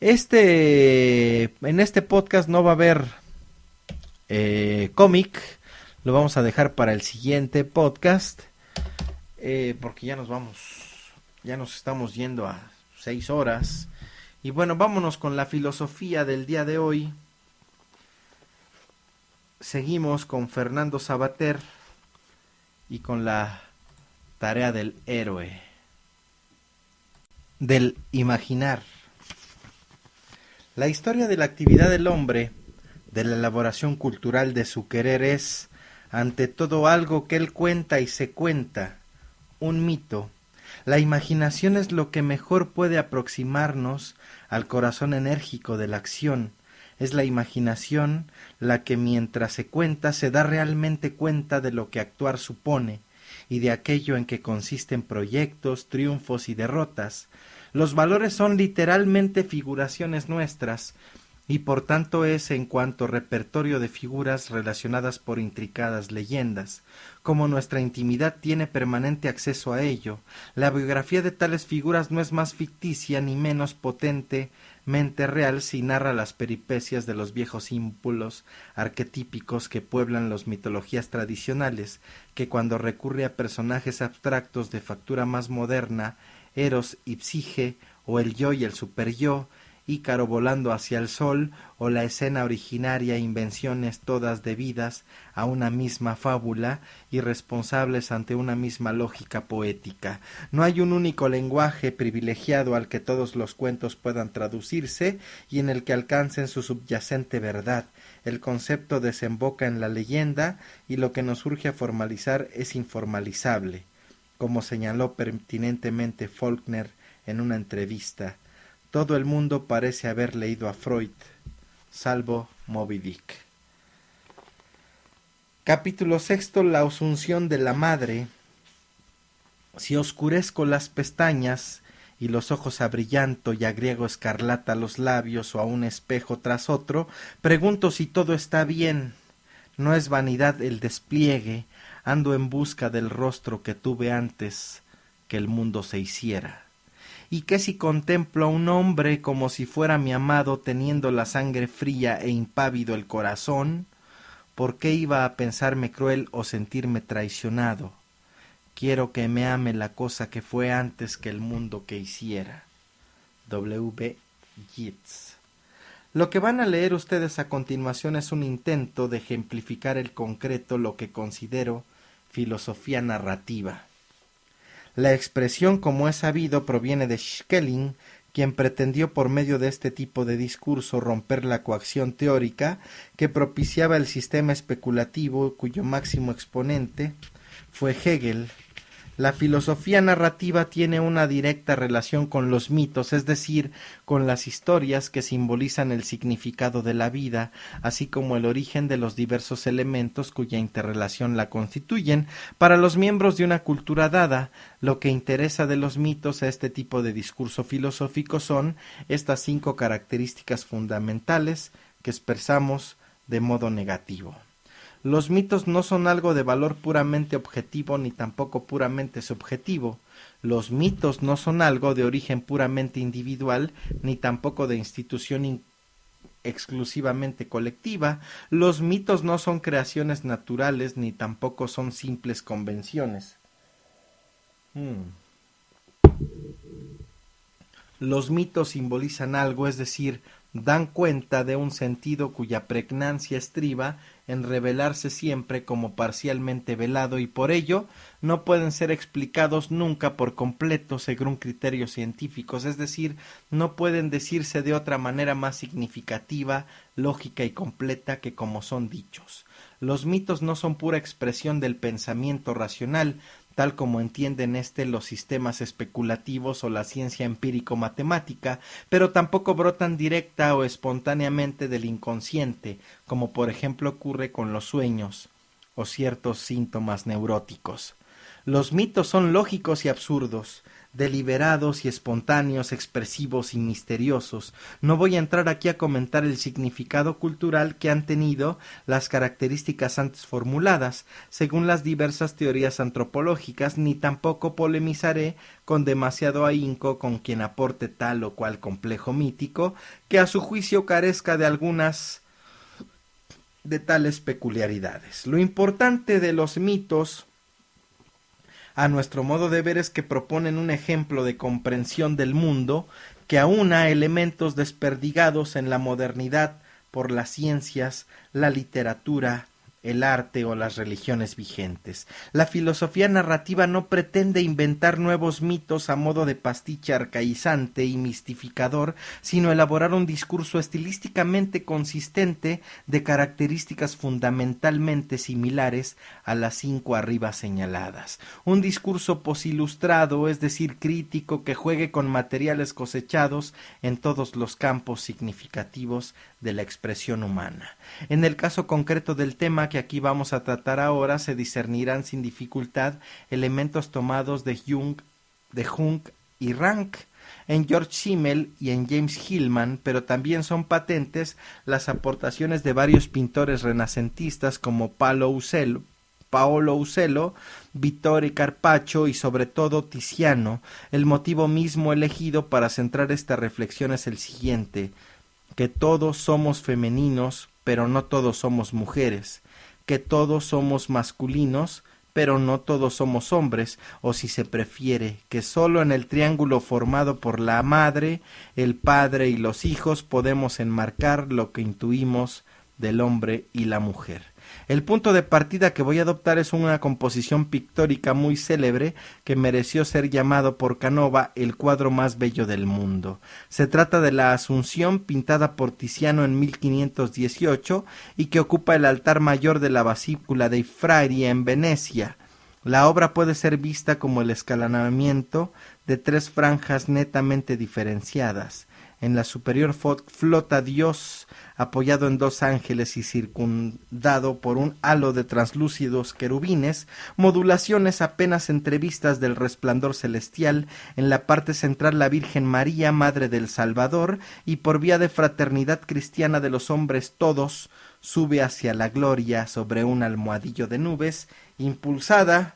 En este podcast no va a haber cómic, lo vamos a dejar para el siguiente podcast, porque ya nos estamos yendo a 6 horas. Y bueno, vámonos con la filosofía del día de hoy. Seguimos con Fernando Savater y con la tarea del héroe, del imaginar. La historia de la actividad del hombre, de la elaboración cultural de su querer es, ante todo, algo que él cuenta y se cuenta, un mito. La imaginación es lo que mejor puede aproximarnos al corazón enérgico de la acción. Es la imaginación la que mientras se cuenta se da realmente cuenta de lo que actuar supone y de aquello en que consisten proyectos, triunfos y derrotas. Los valores son literalmente figuraciones nuestras, y por tanto es en cuanto repertorio de figuras relacionadas por intricadas leyendas. Como nuestra intimidad tiene permanente acceso a ello, la biografía de tales figuras no es más ficticia ni menos potentemente real si narra las peripecias de los viejos símbolos arquetípicos que pueblan las mitologías tradicionales, que cuando recurre a personajes abstractos de factura más moderna, Eros y Psige, o el yo y el superyo, Ícaro volando hacia el sol, o la escena originaria, invenciones todas debidas a una misma fábula y responsables ante una misma lógica poética. No hay un único lenguaje privilegiado al que todos los cuentos puedan traducirse y en el que alcancen su subyacente verdad. El concepto desemboca en la leyenda y lo que nos urge a formalizar es informalizable, como señaló pertinentemente Faulkner en una entrevista. Todo el mundo parece haber leído a Freud, salvo Moby Dick. Capítulo sexto. La asunción de la madre. Si oscurezco las pestañas y los ojos abrillanto y agriego escarlata los labios o a un espejo tras otro, pregunto si todo está bien. No es vanidad el despliegue, ando en busca del rostro que tuve antes que el mundo se hiciera. ¿Y qué si contemplo a un hombre como si fuera mi amado, teniendo la sangre fría e impávido el corazón? ¿Por qué iba a pensarme cruel o sentirme traicionado? Quiero que me ame la cosa que fue antes que el mundo que hiciera. W. B. Yeats. Lo que van a leer ustedes a continuación es un intento de ejemplificar el concreto, lo que considero filosofía narrativa. La expresión, como es sabido, proviene de Schelling, quien pretendió por medio de este tipo de discurso romper la coacción teórica que propiciaba el sistema especulativo, cuyo máximo exponente fue Hegel. La filosofía narrativa tiene una directa relación con los mitos, es decir, con las historias que simbolizan el significado de la vida, así como el origen de los diversos elementos cuya interrelación la constituyen. Para los miembros de una cultura dada, lo que interesa de los mitos a este tipo de discurso filosófico son estas 5 características fundamentales que expresamos de modo negativo. Los mitos no son algo de valor puramente objetivo ni tampoco puramente subjetivo. Los mitos no son algo de origen puramente individual ni tampoco de institución exclusivamente colectiva. Los mitos no son creaciones naturales ni tampoco son simples convenciones. Los mitos simbolizan algo, es decir, dan cuenta de un sentido cuya pregnancia estriba en revelarse siempre como parcialmente velado y por ello no pueden ser explicados nunca por completo según criterios científicos, es decir, no pueden decirse de otra manera más significativa, lógica y completa que como son dichos. Los mitos no son pura expresión del pensamiento racional, tal como entienden los sistemas especulativos o la ciencia empírico-matemática, pero tampoco brotan directa o espontáneamente del inconsciente, como por ejemplo ocurre con los sueños o ciertos síntomas neuróticos. Los mitos son lógicos y absurdos, deliberados y espontáneos, expresivos y misteriosos. No voy a entrar aquí a comentar el significado cultural que han tenido las características antes formuladas, según las diversas teorías antropológicas, ni tampoco polemizaré con demasiado ahínco con quien aporte tal o cual complejo mítico, que a su juicio carezca de algunas de tales peculiaridades. Lo importante de los mitos, a nuestro modo de ver, es que proponen un ejemplo de comprensión del mundo que aúna elementos desperdigados en la modernidad por las ciencias, la literatura, el arte o las religiones vigentes. La filosofía narrativa no pretende inventar nuevos mitos a modo de pastiche arcaizante y mistificador, sino elaborar un discurso estilísticamente consistente de características fundamentalmente similares a las 5 arriba señaladas. Un discurso posilustrado, es decir, crítico, que juegue con materiales cosechados en todos los campos significativos de la expresión humana. En el caso concreto del tema que aquí vamos a tratar ahora, se discernirán sin dificultad elementos tomados de Jung y Rank, en George Simmel y en James Hillman, pero también son patentes las aportaciones de varios pintores renacentistas como Paolo Usello, Vittore Carpaccio y sobre todo Tiziano. El motivo mismo elegido para centrar esta reflexión es el siguiente: que todos somos femeninos, pero no todos somos mujeres, que todos somos masculinos, pero no todos somos hombres, o si se prefiere, que sólo en el triángulo formado por la madre, el padre y los hijos podemos enmarcar lo que intuimos del hombre y la mujer. El punto de partida que voy a adoptar es una composición pictórica muy célebre que mereció ser llamado por Canova el cuadro más bello del mundo. Se trata de la Asunción, pintada por Tiziano en 1518 y que ocupa el altar mayor de la Basílica dei Frari en Venecia. La obra puede ser vista como el escalonamiento de 3 franjas netamente diferenciadas. En la superior flota Dios apoyado en 2 ángeles y circundado por un halo de translúcidos querubines, modulaciones apenas entrevistas del resplandor celestial. En la parte central la Virgen María, Madre del Salvador, y por vía de fraternidad cristiana de los hombres todos, sube hacia la gloria sobre un almohadillo de nubes, impulsada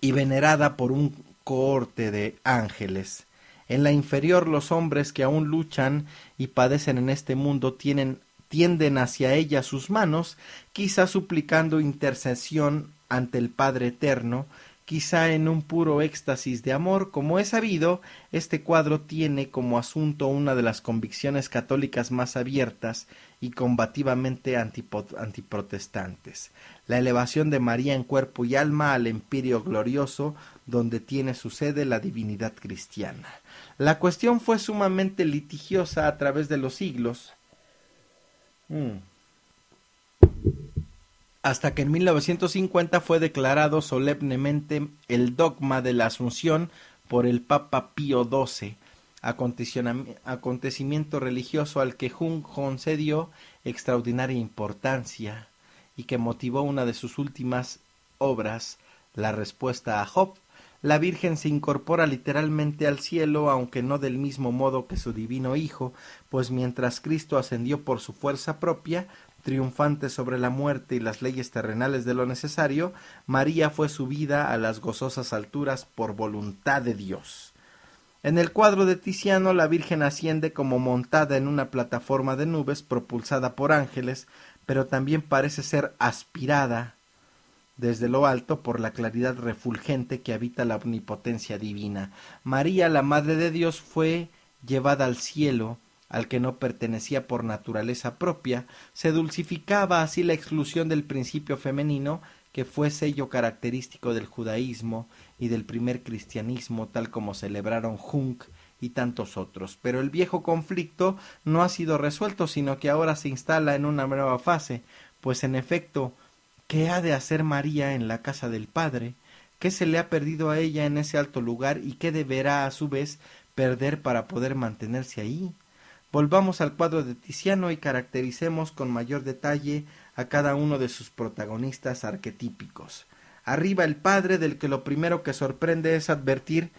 y venerada por un cohorte de ángeles. En la inferior los hombres que aún luchan y padecen en este mundo tienden hacia ella sus manos, quizá suplicando intercesión ante el Padre Eterno, quizá en un puro éxtasis de amor. Como es sabido, este cuadro tiene como asunto una de las convicciones católicas más abiertas y combativamente antiprotestantes: la elevación de María en cuerpo y alma al empirio glorioso donde tiene su sede la divinidad cristiana. La cuestión fue sumamente litigiosa a través de los siglos, hasta que en 1950 fue declarado solemnemente el dogma de la Asunción por el Papa Pío XII, acontecimiento religioso al que Jung concedió extraordinaria importancia y que motivó una de sus últimas obras, La respuesta a Job. La Virgen se incorpora literalmente al cielo, aunque no del mismo modo que su divino Hijo, pues mientras Cristo ascendió por su fuerza propia, triunfante sobre la muerte y las leyes terrenales de lo necesario, María fue subida a las gozosas alturas por voluntad de Dios. En el cuadro de Tiziano, la Virgen asciende como montada en una plataforma de nubes propulsada por ángeles, pero también parece ser aspirada desde lo alto por la claridad refulgente que habita la omnipotencia divina. María, la Madre de Dios, fue llevada al cielo, al que no pertenecía por naturaleza propia. Se dulcificaba así la exclusión del principio femenino, que fue sello característico del judaísmo y del primer cristianismo, tal como celebraron Jung y tantos otros. Pero el viejo conflicto no ha sido resuelto, sino que ahora se instala en una nueva fase, pues en efecto, ¿qué ha de hacer María en la casa del Padre? ¿Qué se le ha perdido a ella en ese alto lugar y qué deberá a su vez perder para poder mantenerse ahí? Volvamos al cuadro de Tiziano y caractericemos con mayor detalle a cada uno de sus protagonistas arquetípicos. Arriba el padre, del que lo primero que sorprende es advertir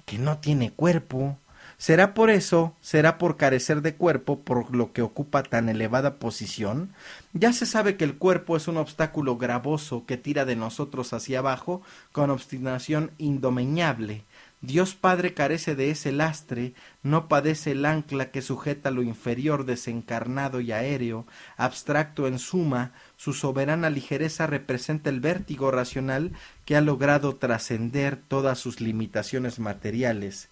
que no tiene cuerpo. ¿Será por eso, será por carecer de cuerpo, por lo que ocupa tan elevada posición? Ya se sabe que el cuerpo es un obstáculo gravoso que tira de nosotros hacia abajo con obstinación indomeñable. Dios Padre carece de ese lastre, no padece el ancla que sujeta lo inferior desencarnado y aéreo, abstracto en suma, su soberana ligereza representa el vértigo racional que ha logrado trascender todas sus limitaciones materiales.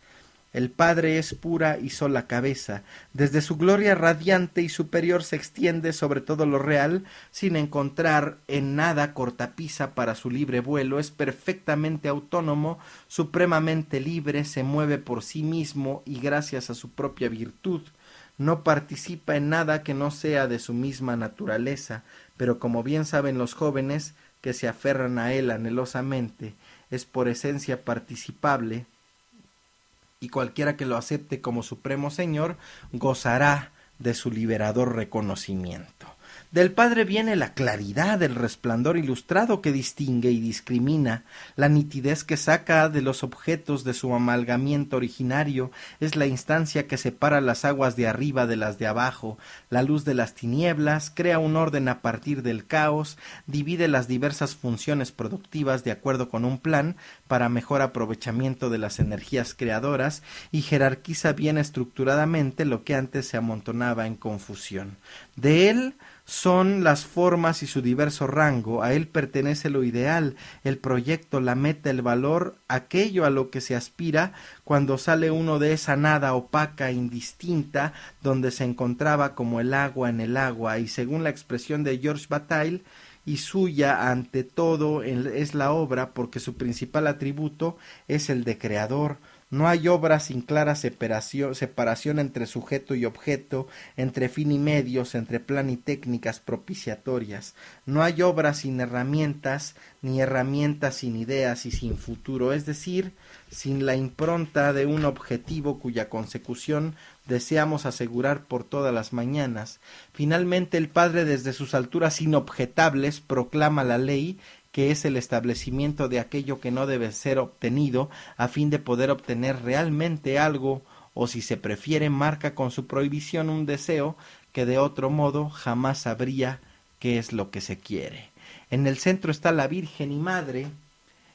El Padre es pura y sola cabeza, desde su gloria radiante y superior se extiende sobre todo lo real, sin encontrar en nada cortapisa para su libre vuelo, es perfectamente autónomo, supremamente libre, se mueve por sí mismo y gracias a su propia virtud, no participa en nada que no sea de su misma naturaleza, pero como bien saben los jóvenes que se aferran a él anhelosamente, es por esencia participable, y cualquiera que lo acepte como supremo Señor gozará de su liberador reconocimiento. Del Padre viene la claridad, el resplandor ilustrado que distingue y discrimina, la nitidez que saca de los objetos de su amalgamiento originario, es la instancia que separa las aguas de arriba de las de abajo, la luz de las tinieblas, crea un orden a partir del caos, divide las diversas funciones productivas de acuerdo con un plan para mejor aprovechamiento de las energías creadoras y jerarquiza bien estructuradamente lo que antes se amontonaba en confusión. De él son las formas y su diverso rango, a él pertenece lo ideal, el proyecto, la meta, el valor, aquello a lo que se aspira cuando sale uno de esa nada opaca, indistinta, donde se encontraba como el agua en el agua, y según la expresión de George Bataille, y suya ante todo es la obra, porque su principal atributo es el de creador. No hay obra sin clara separación entre sujeto y objeto, entre fin y medios, entre plan y técnicas propiciatorias. No hay obra sin herramientas, ni herramientas sin ideas y sin futuro, es decir, sin la impronta de un objetivo cuya consecución deseamos asegurar por todas las mañanas. Finalmente el Padre desde sus alturas inobjetables proclama la ley, que es el establecimiento de aquello que no debe ser obtenido a fin de poder obtener realmente algo, o si se prefiere marca con su prohibición un deseo que de otro modo jamás sabría qué es lo que se quiere. En el centro está la Virgen y Madre,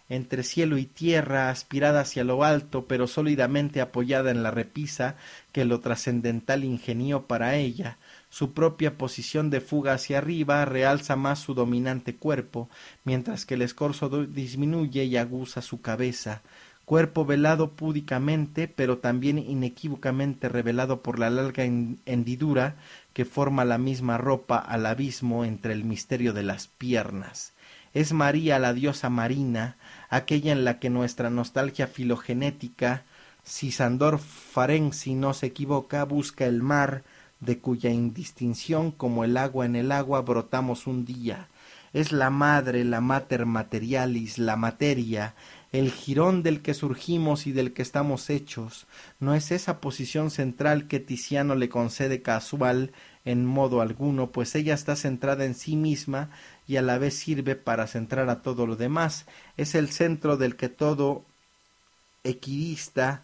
entre cielo y tierra, aspirada hacia lo alto, pero sólidamente apoyada en la repisa que lo trascendental ingenió para ella. Su propia posición de fuga hacia arriba realza más su dominante cuerpo, mientras que el escorzo disminuye y aguza su cabeza. Cuerpo velado púdicamente, pero también inequívocamente revelado por la larga hendidura que forma la misma ropa al abismo entre el misterio de las piernas. Es María la diosa marina, aquella en la que nuestra nostalgia filogenética, si Sandor Ferenczi no se equivoca, busca el mar, de cuya indistinción como el agua en el agua brotamos un día. Es la madre, la mater materialis, la materia, el jirón del que surgimos y del que estamos hechos. No es esa posición central que Tiziano le concede casual en modo alguno, pues ella está centrada en sí misma y a la vez sirve para centrar a todo lo demás. Es el centro del que todo equidista,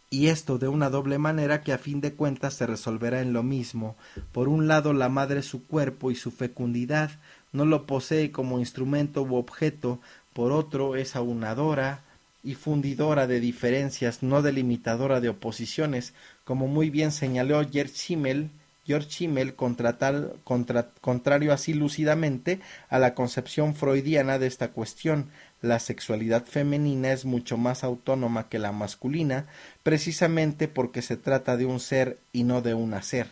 y esto de una doble manera que a fin de cuentas se resolverá en lo mismo. Por un lado la madre su cuerpo y su fecundidad no lo posee como instrumento u objeto, por otro es aunadora y fundidora de diferencias, no delimitadora de oposiciones, como muy bien señaló George Simmel, contrario así lúcidamente a la concepción freudiana de esta cuestión. La sexualidad femenina es mucho más autónoma que la masculina, precisamente porque se trata de un ser y no de un hacer.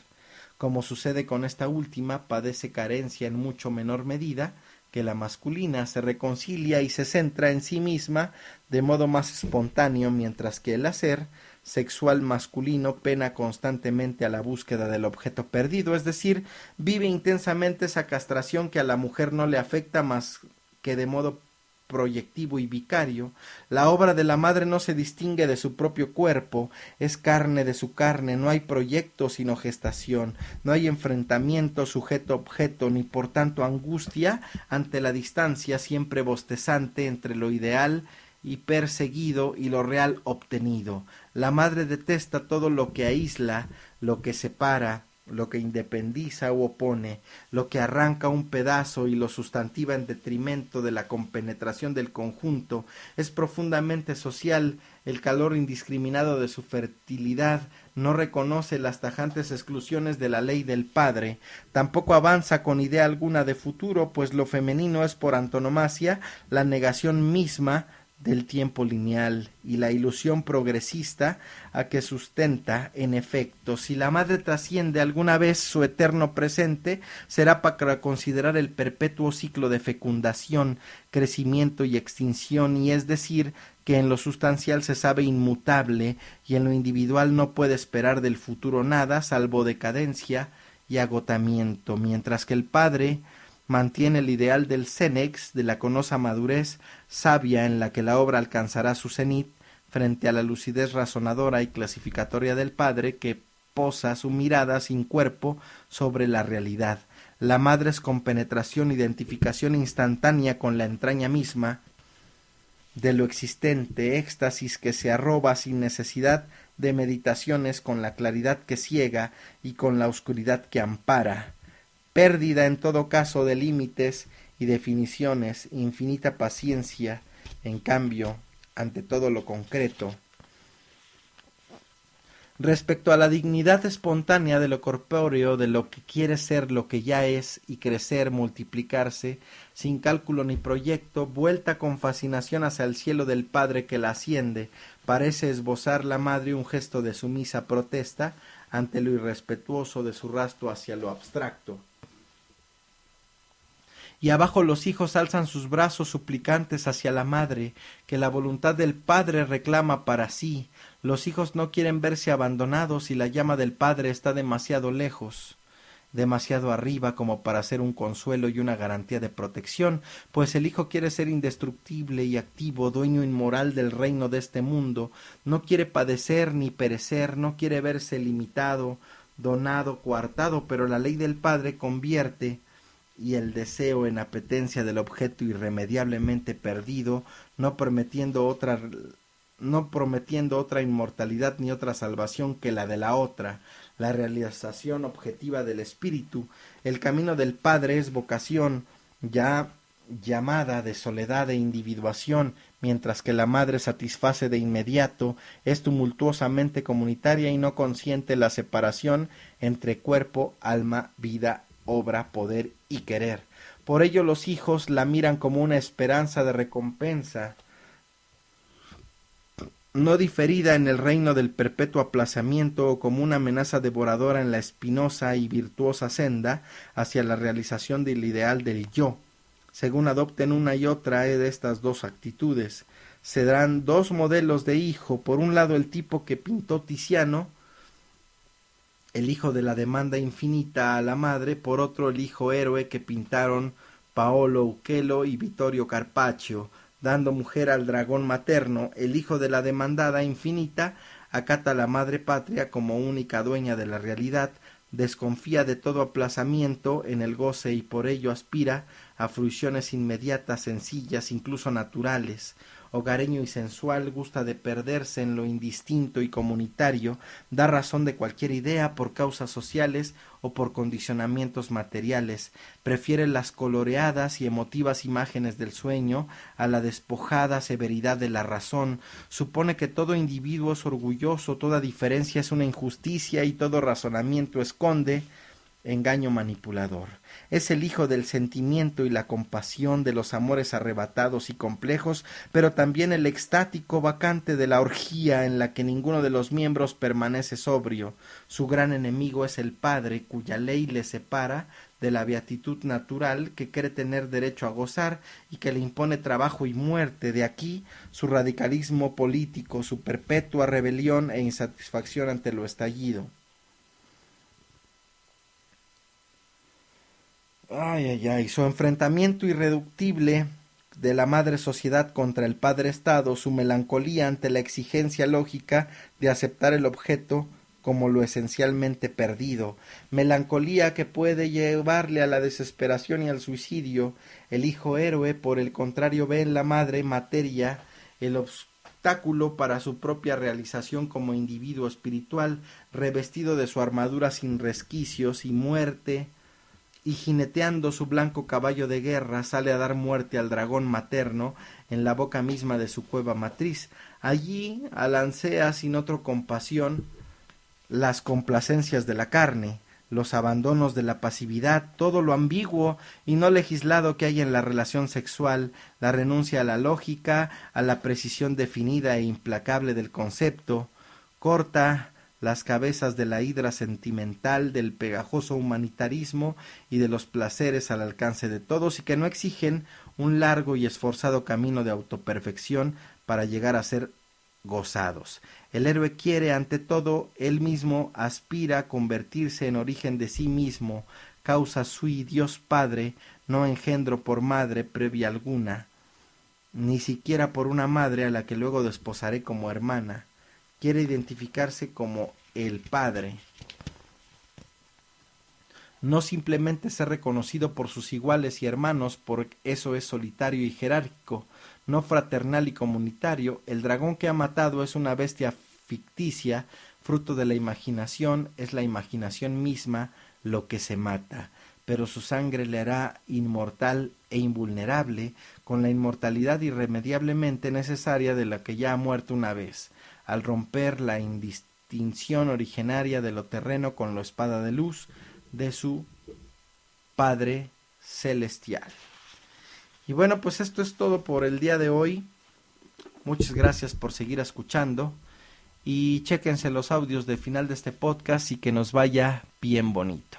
Como sucede con esta última, padece carencia en mucho menor medida que la masculina, se reconcilia y se centra en sí misma de modo más espontáneo, mientras que el hacer sexual masculino pena constantemente a la búsqueda del objeto perdido, es decir, vive intensamente esa castración que a la mujer no le afecta más que de modo proyectivo y vicario, la obra de la madre no se distingue de su propio cuerpo, es carne de su carne, no hay proyecto sino gestación, no hay enfrentamiento sujeto-objeto, ni por tanto angustia ante la distancia siempre bostezante entre lo ideal y perseguido y lo real obtenido. La madre detesta todo lo que aísla, lo que separa, lo que independiza o opone, lo que arranca un pedazo y lo sustantiva en detrimento de la compenetración del conjunto, es profundamente social, el calor indiscriminado de su fertilidad no reconoce las tajantes exclusiones de la ley del padre, tampoco avanza con idea alguna de futuro, pues lo femenino es por antonomasia la negación misma del tiempo lineal y la ilusión progresista a que sustenta, en efecto, si la madre trasciende alguna vez su eterno presente, será para considerar el perpetuo ciclo de fecundación, crecimiento y extinción, y es decir, que en lo sustancial se sabe inmutable y en lo individual no puede esperar del futuro nada salvo decadencia y agotamiento, mientras que el padre mantiene el ideal del Cenex, de la conosa madurez sabia en la que la obra alcanzará su cenit, frente a la lucidez razonadora y clasificatoria del padre que posa su mirada sin cuerpo sobre la realidad. La madre es con penetración, identificación instantánea con la entraña misma de lo existente, éxtasis que se arroba sin necesidad de meditaciones, con la claridad que ciega y con la oscuridad que ampara, pérdida en todo caso de límites y definiciones, infinita paciencia, en cambio, ante todo lo concreto. Respecto a la dignidad espontánea de lo corpóreo, de lo que quiere ser lo que ya es y crecer, multiplicarse, sin cálculo ni proyecto, vuelta con fascinación hacia el cielo del Padre que la asciende, parece esbozar la madre un gesto de sumisa protesta ante lo irrespetuoso de su rastro hacia lo abstracto. Y abajo los hijos alzan sus brazos suplicantes hacia la madre, que la voluntad del padre reclama para sí. Los hijos no quieren verse abandonados y la llama del padre está demasiado lejos, demasiado arriba como para ser un consuelo y una garantía de protección, pues el hijo quiere ser indestructible y activo, dueño inmoral del reino de este mundo, no quiere padecer ni perecer, no quiere verse limitado, donado, coartado, pero la ley del padre convierte y el deseo en apetencia del objeto irremediablemente perdido, no prometiendo otra inmortalidad ni otra salvación que la de la otra, la realización objetiva del espíritu. El camino del Padre es vocación, ya llamada de soledad e individuación, mientras que la madre satisface de inmediato, es tumultuosamente comunitaria y no consiente la separación entre cuerpo, alma, vida, obra, poder y querer. Por ello los hijos la miran como una esperanza de recompensa no diferida en el reino del perpetuo aplazamiento o como una amenaza devoradora en la espinosa y virtuosa senda hacia la realización del ideal del yo. Según adopten una y otra de estas dos actitudes, se darán dos modelos de hijo, por un lado el tipo que pintó Tiziano, el hijo de la demanda infinita a la madre, por otro el hijo héroe que pintaron Paolo Uccello y Vittorio Carpaccio, dando mujer al dragón materno. El hijo de la demandada infinita acata a la madre patria como única dueña de la realidad, desconfía de todo aplazamiento en el goce y por ello aspira a fruiciones inmediatas, sencillas, incluso naturales. Hogareño y sensual, gusta de perderse en lo indistinto y comunitario, da razón de cualquier idea por causas sociales o por condicionamientos materiales, prefiere las coloreadas y emotivas imágenes del sueño a la despojada severidad de la razón, supone que todo individuo es orgulloso, toda diferencia es una injusticia y todo razonamiento esconde engaño manipulador. Es el hijo del sentimiento y la compasión, de los amores arrebatados y complejos, pero también el extático vacante de la orgía en la que ninguno de los miembros permanece sobrio. Su gran enemigo es el padre, cuya ley le separa de la beatitud natural que cree tener derecho a gozar y que le impone trabajo y muerte. De aquí su radicalismo político, su perpetua rebelión e insatisfacción ante lo estallido. Ay, ay, ay, su enfrentamiento irreductible de la madre sociedad contra el padre Estado, su melancolía ante la exigencia lógica de aceptar el objeto como lo esencialmente perdido, melancolía que puede llevarle a la desesperación y al suicidio. El hijo héroe, por el contrario, ve en la madre materia el obstáculo para su propia realización como individuo espiritual, revestido de su armadura sin resquicios y muerte, y jineteando su blanco caballo de guerra sale a dar muerte al dragón materno en la boca misma de su cueva matriz. Allí alancea sin otro compasión las complacencias de la carne, los abandonos de la pasividad, todo lo ambiguo y no legislado que hay en la relación sexual, la renuncia a la lógica, a la precisión definida e implacable del concepto, corta las cabezas de la hidra sentimental, del pegajoso humanitarismo y de los placeres al alcance de todos y que no exigen un largo y esforzado camino de autoperfección para llegar a ser gozados. El héroe quiere ante todo él mismo, aspira a convertirse en origen de sí mismo, causa sui Dios Padre, no engendro por madre previa alguna, ni siquiera por una madre a la que luego desposaré como hermana. Quiere identificarse como el Padre, no simplemente ser reconocido por sus iguales y hermanos, por eso es solitario y jerárquico, no fraternal y comunitario. El dragón que ha matado es una bestia ficticia, fruto de la imaginación, es la imaginación misma lo que se mata, pero su sangre le hará inmortal e invulnerable, con la inmortalidad irremediablemente necesaria de la que ya ha muerto una vez, al romper la indistinción originaria de lo terreno con la espada de luz de su Padre Celestial. Y bueno, pues esto es todo por el día de hoy. Muchas gracias por seguir escuchando y chéquense los audios del final de este podcast y que nos vaya bien bonito.